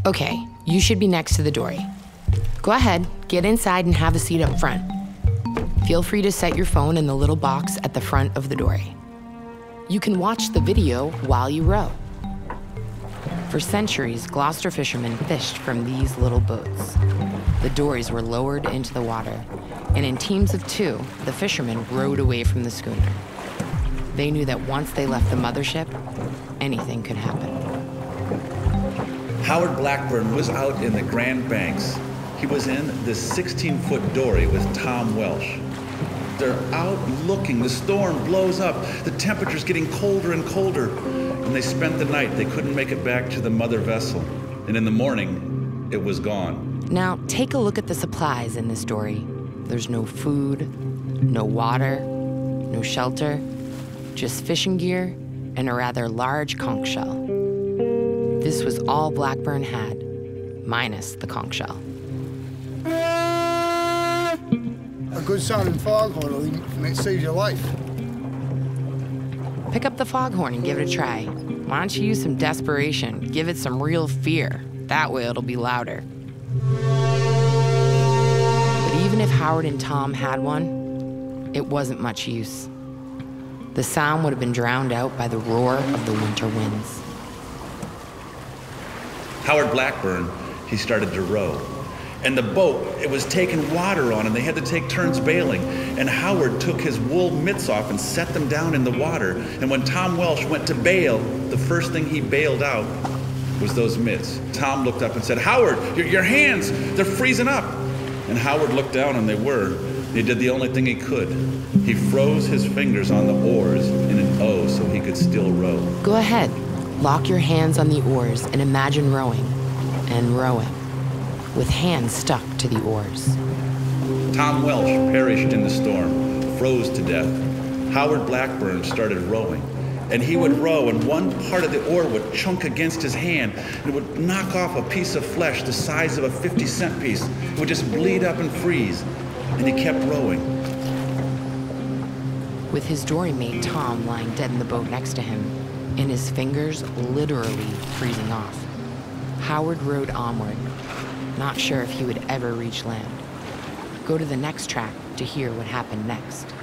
Okay, you should be next to the dory. Go ahead, get inside and have a seat up front. Feel free to set your phone in the little box at the front of the dory. You can watch the video while you row. For centuries, Gloucester fishermen fished from these little boats. The dories were lowered into the water, and in teams of 2, the fishermen rowed away from the schooner. They knew that once they left the mothership, anything could happen. Howard Blackburn was out in the Grand Banks. He was in this 16-foot dory with Tom Welsh. They're out looking, the storm blows up, the temperature's getting colder and colder, and they spent the night. They couldn't make it back to the mother vessel, and in the morning, it was gone. Now, take a look at the supplies in this dory. There's no food, no water, no shelter, just fishing gear and a rather large conch shell. This was all Blackburn had, minus the conch shell. A good sounding foghorn will save your life. Pick up the foghorn and give it a try. Why don't you use some desperation? Give it some real fear. That way it'll be louder. But even if Howard and Tom had one, it wasn't much use. The sound would have been drowned out by the roar of the winter winds. Howard Blackburn, he started to row. And the boat, it was taking water on, and they had to take turns bailing. And Howard took his wool mitts off and set them down in the water. And when Tom Welsh went to bail, the first thing he bailed out was those mitts. Tom looked up and said, "Howard, your hands, they're freezing up." And Howard looked down, and they were. He did the only thing he could. He froze his fingers on the oars in an O so he could still row. Go ahead, lock your hands on the oars and imagine rowing and rowing, with hands stuck to the oars. Tom Welsh perished in the storm, froze to death. Howard Blackburn started rowing, and he would row, and one part of the oar would chunk against his hand, and it would knock off a piece of flesh the size of a 50-cent piece. It would just bleed up and freeze, and he kept rowing. With his dory mate Tom lying dead in the boat next to him, and his fingers literally freezing off, Howard rowed onward, not sure if he would ever reach land. Go to the next track to hear what happened next.